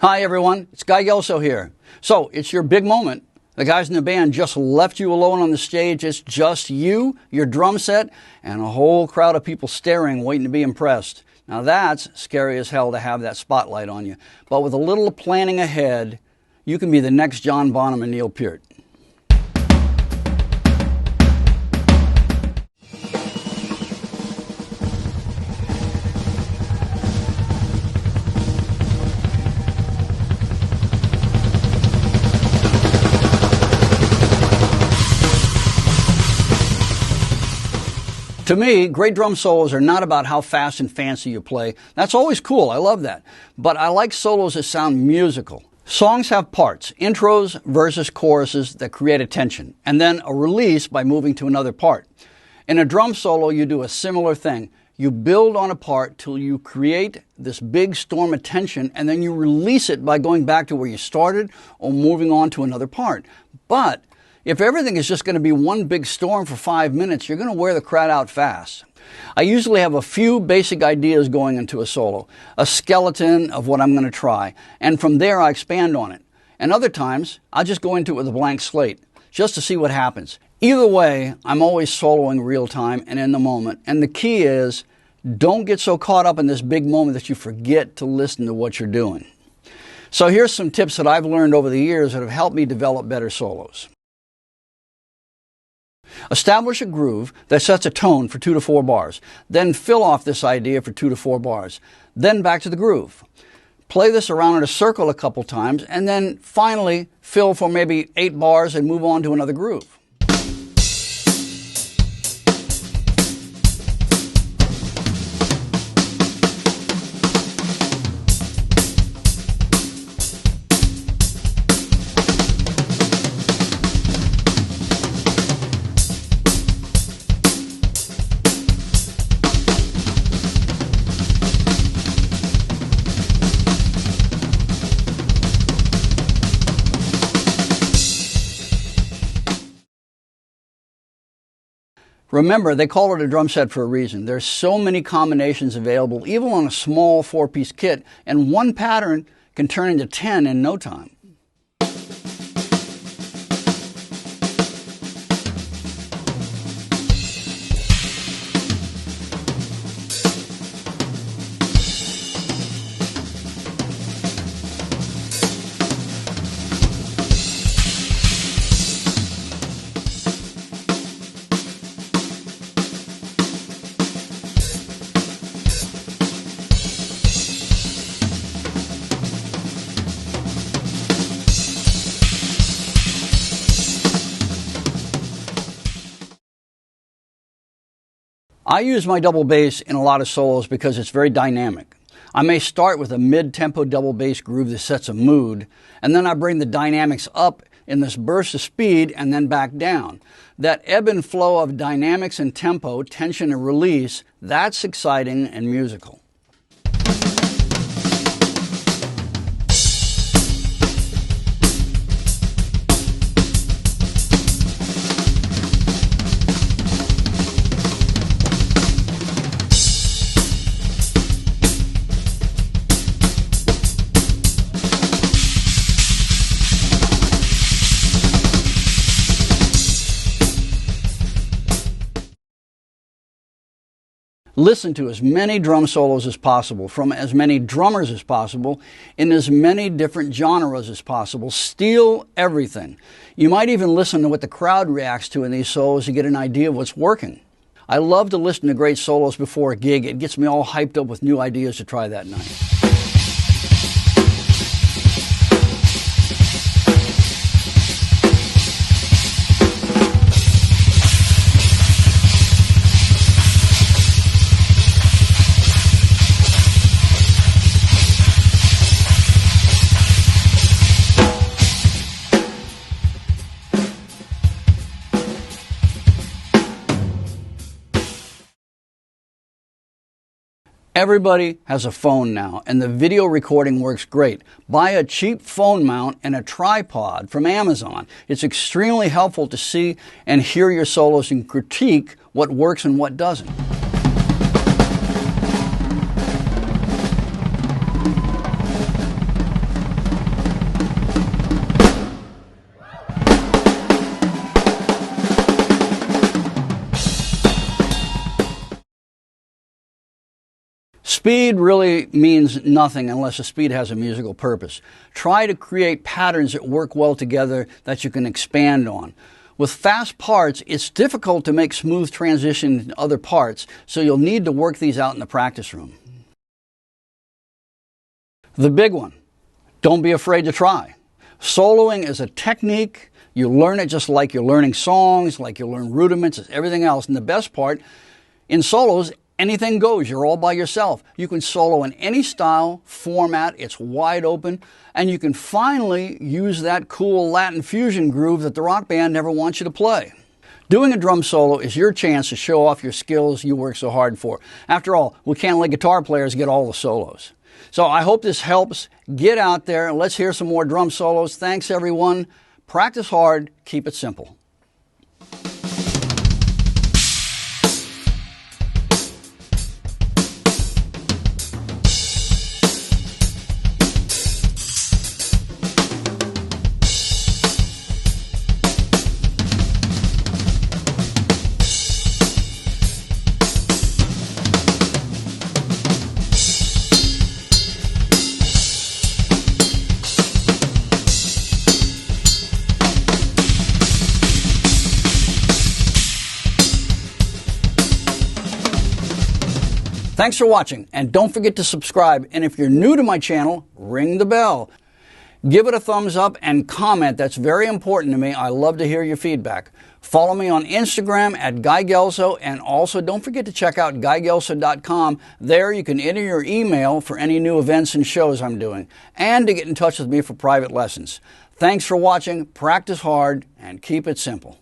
Hi everyone, it's Guy Gelso here. So, it's your big moment. The guys in the band just left you alone on the stage. It's just you, your drum set, and a whole crowd of people staring, waiting to be impressed. Now that's scary as hell to have that spotlight on you. But with a little planning ahead, you can be the next John Bonham and Neil Peart. To me, great drum solos are not about how fast and fancy you play. That's always cool. I love that. But I like solos that sound musical. Songs have parts, intros, verses, choruses that create a tension, and then a release by moving to another part. In a drum solo, you do a similar thing. You build on a part till you create this big storm of tension, and then you release it by going back to where you started or moving on to another part. But if everything is just going to be one big storm for 5 minutes, you're going to wear the crowd out fast. I usually have a few basic ideas going into a solo, a skeleton of what I'm going to try, and from there I expand on it. And other times, I'll just go into it with a blank slate, just to see what happens. Either way, I'm always soloing real time and in the moment, and the key is, don't get so caught up in this big moment that you forget to listen to what you're doing. So here's some tips that I've learned over the years that have helped me develop better solos. Establish a groove that sets a tone for 2 to 4 bars. Then fill off this idea for 2 to 4 bars. Then back to the groove. Play this around in a circle a couple times, and then finally fill for maybe 8 bars and move on to another groove. Remember, they call it a drum set for a reason. There's so many combinations available, even on a small 4-piece kit, and one pattern can turn into 10 in no time. I use my double bass in a lot of solos because it's very dynamic. I may start with a mid-tempo double bass groove that sets a mood, and then I bring the dynamics up in this burst of speed and then back down. That ebb and flow of dynamics and tempo, tension and release, that's exciting and musical. Listen to as many drum solos as possible, from as many drummers as possible, in as many different genres as possible. Steal everything. You might even listen to what the crowd reacts to in these solos to get an idea of what's working. I love to listen to great solos before a gig. It gets me all hyped up with new ideas to try that night. Everybody has a phone now, and the video recording works great. Buy a cheap phone mount and a tripod from Amazon. It's extremely helpful to see and hear your solos and critique what works and what doesn't. Speed really means nothing unless the speed has a musical purpose. Try to create patterns that work well together that you can expand on. With fast parts, it's difficult to make smooth transitions to other parts, so you'll need to work these out in the practice room. The big one, don't be afraid to try. Soloing is a technique. You learn it just like you're learning songs, like you learn rudiments, everything else. And the best part, in solos, anything goes. You're all by yourself. You can solo in any style, format. It's wide open. And you can finally use that cool Latin fusion groove that the rock band never wants you to play. Doing a drum solo is your chance to show off your skills you work so hard for. After all, we can't let guitar players get all the solos. So I hope this helps. Get out there and let's hear some more drum solos. Thanks, everyone. Practice hard. Keep it simple. Thanks for watching, and don't forget to subscribe. And if you're new to my channel, ring the bell. Give it a thumbs up and comment. That's very important to me. I love to hear your feedback. Follow me on Instagram at Guy Gelso, and also don't forget to check out GuyGelso.com. There you can enter your email for any new events and shows I'm doing, and to get in touch with me for private lessons. Thanks for watching. Practice hard and keep it simple.